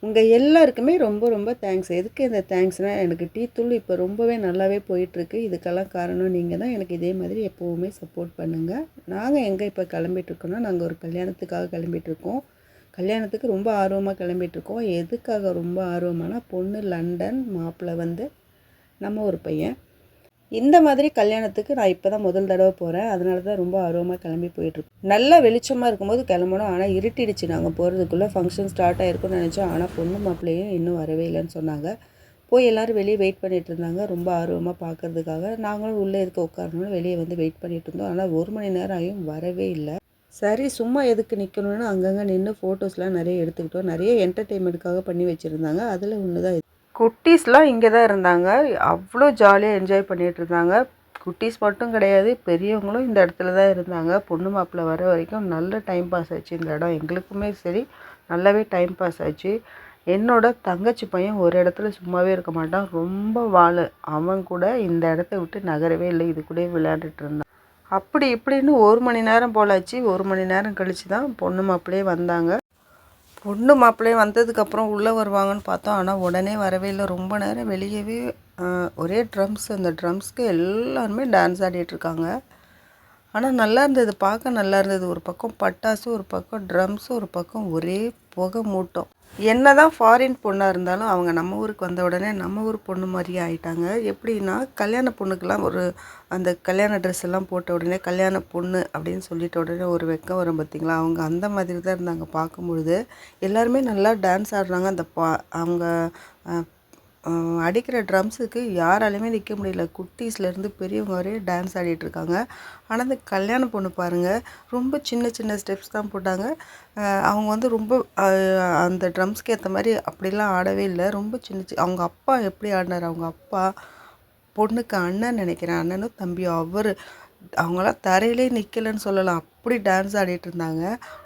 உங்கள் எல்லாருக்குமே ரொம்ப ரொம்ப தேங்க்ஸ். எதுக்கு இந்த தேங்க்ஸ்னால், எனக்கு டீ தூள் இப்போ ரொம்பவே நல்லாவே போயிட்டுருக்கு. இதுக்கெல்லாம் காரணம் நீங்கள் தான். எனக்கு இதே மாதிரி எப்போவுமே சப்போர்ட் பண்ணுங்கள். நாங்கள் எங்கே இப்போ கிளம்பிட்டுருக்கோன்னா, நாங்கள் ஒரு கல்யாணத்துக்காக கிளம்பிட்டுருக்கோம். கல்யாணத்துக்கு ரொம்ப ஆர்வமாக கிளம்பிட்டுருக்கோம். எதுக்காக ரொம்ப ஆர்வமானா, பொண்ணு லண்டன், மாப்பிள்ளை வந்து நம்ம ஒரு பையன். இந்த மாதிரி கல்யாணத்துக்கு நான் இப்போ தான் முதல் தடவை போகிறேன். அதனால தான் ரொம்ப ஆர்வமாக கிளம்பி போயிட்டுருக்கோம். நல்லா வெளிச்சமாக இருக்கும்போது கிளம்பணும். ஆனால் இருட்டிடுச்சு நாங்கள் போகிறதுக்குள்ளே. ஃபங்க்ஷன் ஸ்டார்ட் ஆகிருக்குன்னு நினச்சோம். ஆனால் பொண்ணு மாப்பிள்ளையும் இன்னும் வரவே இல்லைன்னு சொன்னாங்க. போய் எல்லோரும் வெளியே வெயிட் பண்ணிகிட்டு இருந்தாங்க, ரொம்ப ஆர்வமாக பார்க்குறதுக்காக. நாங்களும் உள்ளே இருக்க உட்காரணும்னு வெளியே வந்து வெயிட் பண்ணிகிட்டு இருந்தோம். ஆனால் 1 மணி நேரம் ஆகியும் வரவே இல்லை. சரி, சும்மா எதுக்கு நிற்கணும்னு அங்கங்கே நின்று ஃபோட்டோஸ்லாம் நிறைய எடுத்துக்கிட்டோம். நிறைய என்டர்டெயின்மெண்ட்டுக்காக பண்ணி வச்சுருந்தாங்க. அதில் ஒன்று தான் குட்டீஸ்லாம் இங்கே தான் இருந்தாங்க. அவ்வளோ ஜாலியாக என்ஜாய் பண்ணிகிட்டு இருந்தாங்க. குட்டீஸ் மட்டும் கிடையாது, பெரியவங்களும் இந்த இடத்துல தான் இருந்தாங்க. பொண்ணு மாப்பிள்ளை வர வரைக்கும் நல்ல டைம் பாஸ் ஆச்சு இந்த இடம். எங்களுக்குமே சரி, நல்லாவே டைம் பாஸ் ஆச்சு. என்னோட தங்கச்சி பையன் ஒரு இடத்துல சும்மாவே இருக்க மாட்டான், ரொம்ப வாழு. அவன் கூட இந்த இடத்த விட்டு நகரவே இல்லை, இது கூட விளையாண்டுட்டு இருந்தான். அப்படி இப்படின்னு 1 மணி நேரம் போலாச்சு. 1 மணி நேரம் கழித்து தான் பொண்ணு மாப்பிள்ளையே வந்தாங்க. பொண்ணு மாப்பிள்ளையே வந்ததுக்கப்புறம் உள்ளே வருவாங்கன்னு பார்த்தோம். ஆனால் உடனே வரவே இல்லை. ரொம்ப நேரம் வெளியவே ஒரே ட்ரம்ஸ். அந்த ட்ரம்ஸ்க்கு எல்லாருமே டான்ஸ் ஆடிட்டுருக்காங்க. ஆனால் நல்லா இருந்தது, பார்க்க நல்லா இருந்தது. ஒரு பக்கம் பட்டாசு, ஒரு பக்கம் ட்ரம்ஸு, ஒரு பக்கம் ஒரே புகை மூட்டம். என்ன தான் ஃபாரின் பொண்ணாக இருந்தாலும் அவங்க நம்ம ஊருக்கு வந்த உடனே நம்ம ஊர் பொண்ணு மாதிரியே ஆகிட்டாங்க. எப்படின்னா, கல்யாண பொண்ணுக்கெல்லாம் ஒரு அந்த கல்யாண ட்ரெஸ் எல்லாம் போட்ட உடனே கல்யாண பொண்ணு அப்படின்னு சொல்லிட்ட உடனே ஒரு வெக்கம் வரும் பார்த்திங்களா, அவங்க அந்த மாதிரி தான் இருந்தாங்க பார்க்கும்பொழுது. எல்லாருமே நல்லா டான்ஸ் ஆடுறாங்க. அந்த அவங்க அடிக்கிற ட்ரம்ஸுக்கு யாராலையுமே நிற்க முடியல. குட்டீஸ்லேருந்து பெரியவங்க வரையே டான்ஸ் ஆடிட்டுருக்காங்க. ஆனால் அந்த கல்யாண பொண்ணு பாருங்கள், ரொம்ப சின்ன சின்ன ஸ்டெப்ஸ் தான் போட்டாங்க. அவங்க வந்து ரொம்ப அந்த ட்ரம்ஸ்க்கு ஏற்ற மாதிரி அப்படிலாம் ஆடவே இல்லை. ரொம்ப அவங்க அப்பா எப்படி ஆடினார், அவங்க அப்பா பொண்ணுக்கு அண்ணன் நினைக்கிறேன், அண்ணனும் தம்பியும். அவங்களாம் தரையிலே நிற்கலைன்னு சொல்லலாம், அப்படி டான்ஸ் ஆடிட்டு இருந்தாங்க.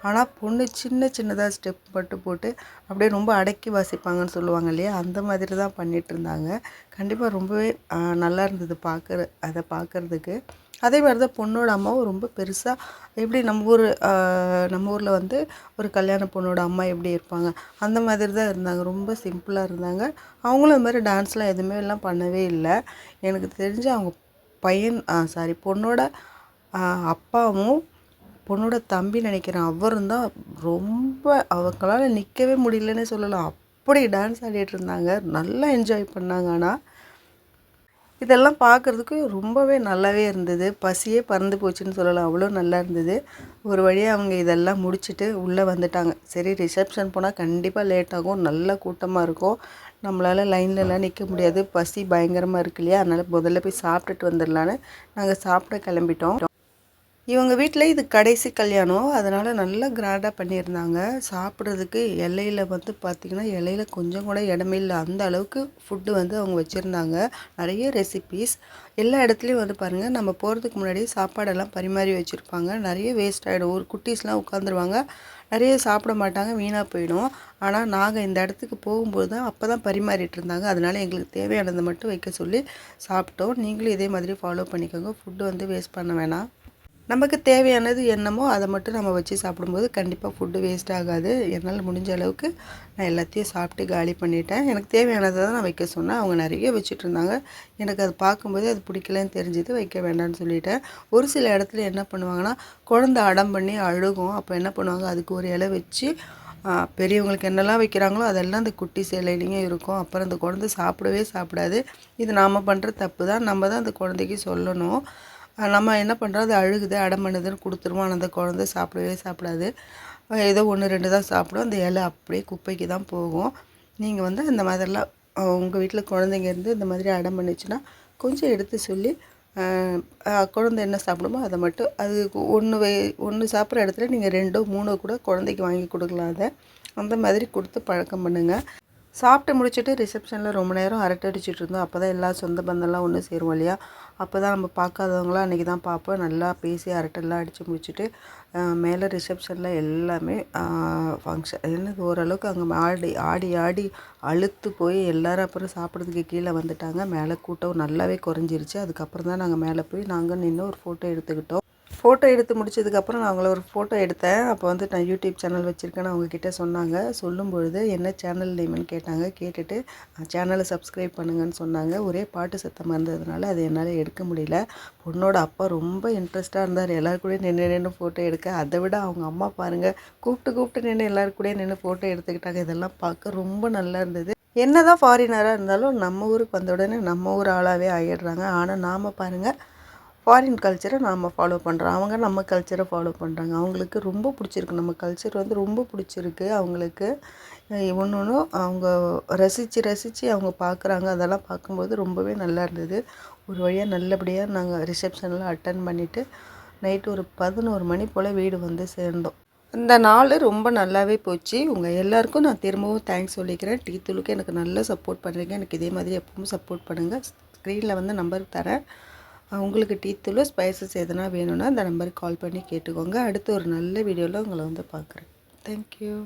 ஆனால் பொண்ணு சின்னதாக ஸ்டெப் மட்டும் போட்டு அப்படியே ரொம்ப அடக்கி வாசிப்பாங்கன்னு சொல்லுவாங்க இல்லையா, அந்த மாதிரி தான் பண்ணிகிட்டு இருந்தாங்க. கண்டிப்பாக ரொம்பவே நல்லா இருந்தது அதை பார்க்குறதுக்கு. அதே மாதிரி தான் பொண்ணோட அம்மாவும் ரொம்ப பெருசாக, எப்படி நம்ம ஊரில் வந்து ஒரு கல்யாண பொண்ணோட அம்மா எப்படி இருப்பாங்க அந்த மாதிரி தான் இருந்தாங்க. ரொம்ப சிம்பிளாக இருந்தாங்க. அவங்களும் அது மாதிரி டான்ஸ்லாம் எதுவுமே எல்லாம் பண்ணவே இல்லை. எனக்கு தெரிஞ்சு அவங்க பொண்ணோட அப்பாவும் பொண்ணோட தம்பி நினைக்கிறேன், அவரும் தான் ரொம்ப, அவங்களால நிற்கவே முடியலன்னே சொல்லலாம், அப்படி டான்ஸ் ஆடிட்டு இருந்தாங்க. நல்லா என்ஜாய் பண்ணாங்க. ஆனால் இதெல்லாம் பார்க்குறதுக்கு ரொம்பவே நல்லாவே இருந்தது. பசியே பறந்து போச்சுன்னு சொல்லலாம், அவ்வளோ நல்லா இருந்தது. ஒரு வழியாக அவங்க இதெல்லாம் முடிச்சுட்டு உள்ளே வந்துட்டாங்க. சரி, ரிசப்ஷன் போனால் கண்டிப்பாக லேட் ஆகும், நல்ல கூட்டமாக இருக்கும், நம்மளால் லைன்லலாம் நிற்க முடியாது, பசி பயங்கரமாக இருக்கு இல்லையா, அதனால் முதல்ல போய் சாப்பிட்டுட்டு வந்துடலான்னு நாங்கள் சாப்பிட கிளம்பிட்டோம். இவங்க வீட்டில் இது கடைசி கல்யாணம், அதனால் நல்லா கிராண்டாக பண்ணியிருந்தாங்க. சாப்பிட்றதுக்கு இலையில வந்து பார்த்திங்கன்னா, இலையில கொஞ்சம் கூட இடமே இல்லை, அந்த அளவுக்கு ஃபுட்டு வந்து அவங்க வச்சுருந்தாங்க. நிறைய ரெசிபீஸ். எல்லா இடத்துலையும் வந்து பாருங்கள், நம்ம போகிறதுக்கு முன்னாடி சாப்பாடெல்லாம் பரிமாறி வச்சுருப்பாங்க. நிறைய வேஸ்ட் ஆகிடும். ஒரு குட்டீஸ்லாம் உட்காந்துருவாங்க, நிறைய சாப்பிட மாட்டாங்க, வீணாக போயிடும். ஆனால் நாங்கள் இந்த இடத்துக்கு போகும்போது தான் அப்போ தான் பரிமாறிட்டு இருந்தாங்க. அதனால் எங்களுக்கு தேவையானதை மட்டும் வைக்க சொல்லி சாப்பிட்டோம். நீங்களும் இதே மாதிரி ஃபாலோ பண்ணிக்கோங்க. ஃபுட்டு வந்து வேஸ்ட் பண்ண வேணாம். நமக்கு தேவையானது என்னமோ அதை மட்டும் நம்ம வச்சு சாப்பிடும்போது கண்டிப்பாக ஃபுட்டு வேஸ்ட் ஆகாது. என்னால் முடிஞ்ச அளவுக்கு நான் எல்லாத்தையும் சாப்பிட்டு காலி பண்ணிட்டேன். எனக்கு தேவையானதை தான் நான் வைக்க சொன்னேன். அவங்க நிறைய வச்சுட்டு இருந்தாங்க. எனக்கு அது பார்க்கும்போது அது பிடிக்கலன்னு தெரிஞ்சது, வைக்க வேண்டாம்னு சொல்லிட்டேன். ஒரு சில இடத்துல என்ன பண்ணுவாங்கன்னா, குழந்தை அடம் பண்ணி அழுகும். அப்போ என்ன பண்ணுவாங்க, அதுக்கு ஒரு இலை வச்சு பெரியவங்களுக்கு என்னெல்லாம் வைக்கிறாங்களோ அதெல்லாம் அந்த குட்டி இலையிலையும் இருக்கும். அப்புறம் அந்த குழந்தை சாப்பிடவே சாப்பிடாது. இது நாம் பண்ணுற தப்பு தான். நம்ம தான் அந்த குழந்தைக்கு சொல்லணும். நம்ம என்ன பண்ணுறோம், அது அழுகுது அடம் பண்ணுதுன்னு கொடுத்துருவோம். ஆனால் அந்த குழந்தை சாப்பிடவே சாப்பிடாது. ஏதோ 1 2 தான் சாப்பிடும். அந்த இலை அப்படியே குப்பைக்கு தான் போகும். நீங்கள் வந்து அந்த மாதிரிலாம் உங்கள் வீட்டில் குழந்தைங்க இருந்து இந்த மாதிரி அடம் பண்ணிச்சுன்னா கொஞ்சம் எடுத்து சொல்லி, குழந்தை என்ன சாப்பிடுமோ அதை மட்டும், அது ஒன்று சாப்பிட்ற இடத்துல நீங்கள் 2 3 கூட குழந்தைக்கு வாங்கி கொடுக்கலாம். அதை அந்த மாதிரி கொடுத்து பழக்கம் பண்ணுங்கள். சாப்பிட்டு முடிச்சுட்டு ரிசப்ஷனில் ரொம்ப நேரம் அரட்டை அடிச்சுட்டு இருந்தோம். அப்போ தான் எல்லா சொந்த பந்தம்லாம் ஒன்று சேருவோம் இல்லையா, அப்போ தான் நம்ம பார்க்காதவங்களாம் அன்றைக்கி தான் பார்ப்போம். நல்லா பேசி அரட்டைலாம் அடித்து முடிச்சுட்டு மேலே ரிசப்ஷனில் எல்லாமே ஃபங்க்ஷன் ஓரளவுக்கு அங்கே ஆடி ஆடி ஆடி அழுத்து போய் எல்லோரும் அப்புறம் சாப்பிட்றதுக்கு கீழே வந்துட்டாங்க. மேலே கூட்டம் நல்லாவே குறைஞ்சிருச்சு. அதுக்கப்புறம் தான் நாங்கள் மேலே போய் நாங்கள் நின்று ஒரு ஃபோட்டோ எடுத்துக்கிட்டோம். ஃபோட்டோ எடுத்து முடிச்சதுக்கப்புறம் நான் அவங்கள ஒரு ஃபோட்டோ எடுத்தேன். அப்போ வந்து நான் யூடியூப் சேனல் வச்சுருக்கேன்னு அவங்கக்கிட்ட சொன்னாங்க. சொல்லும்பொழுது என்ன சேனல் நேம்னு கேட்டாங்க. கேட்டுட்டு சேனலை சப்ஸ்கிரைப் பண்ணுங்கன்னு சொன்னாங்க. ஒரே பாட்டு சத்தமாக இருந்ததுனால அது என்னால் எடுக்க முடியல. பொண்ணோட அப்பா ரொம்ப இன்ட்ரெஸ்ட்டாக இருந்தார். எல்லாரு கூடயும் நின்று ஃபோட்டோ எடுக்க. அதை விட அவங்க அம்மா பாருங்கள், கூப்பிட்டு நின்று எல்லாரு கூடயும் நின்று ஃபோட்டோ எடுத்துக்கிட்டாங்க. இதெல்லாம் பார்க்க ரொம்ப நல்லா இருந்தது. என்னதான் ஃபாரினராக இருந்தாலும் நம்ம ஊருக்கு வந்த உடனே நம்ம ஊர் ஆளாகவே ஆகிடுறாங்க. ஆனால் நாம் பாருங்கள், ஃபாரின் கல்ச்சரை நாம் ஃபாலோ பண்ணுறோம். அவங்க நம்ம கல்ச்சரை ஃபாலோ பண்ணுறாங்க. அவங்களுக்கு ரொம்ப பிடிச்சிருக்கு. நம்ம கல்ச்சர் வந்து ரொம்ப பிடிச்சிருக்கு அவங்களுக்கு. ஒன்று ஒன்றும் அவங்க ரசித்து அவங்க பார்க்குறாங்க. அதெல்லாம் பார்க்கும்போது ரொம்பவே நல்லா இருந்தது. ஒரு வழியாக நல்லபடியாக நாங்கள் ரிசப்ஷன்லாம் அட்டன் பண்ணிவிட்டு நைட்டு ஒரு 11 மணி போல் வீடு வந்து சேர்ந்தோம். அந்த நாள் ரொம்ப நல்லாவே போச்சு. உங்கள் எல்லாருக்கும் நான் திரும்பவும் தேங்க்ஸ் சொல்லிக்கிறேன். டீ தூளுக்கு எனக்கு நல்லா சப்போர்ட் பண்ணுறீங்க. எனக்கு இதே மாதிரி எப்பவும் சப்போர்ட் பண்ணுங்கள். ஸ்க்ரீனில் வந்து நம்பர் தரேன். உங்களுக்கு டீ தூள் ஸ்பைசஸ் எதுனா வேணும்னா அந்த நம்பருக்கு கால் பண்ணி கேட்டுக்கோங்க. அடுத்து ஒரு நல்ல வீடியோவில் உங்களை வந்து பார்க்குறேன். தேங்க்யூ.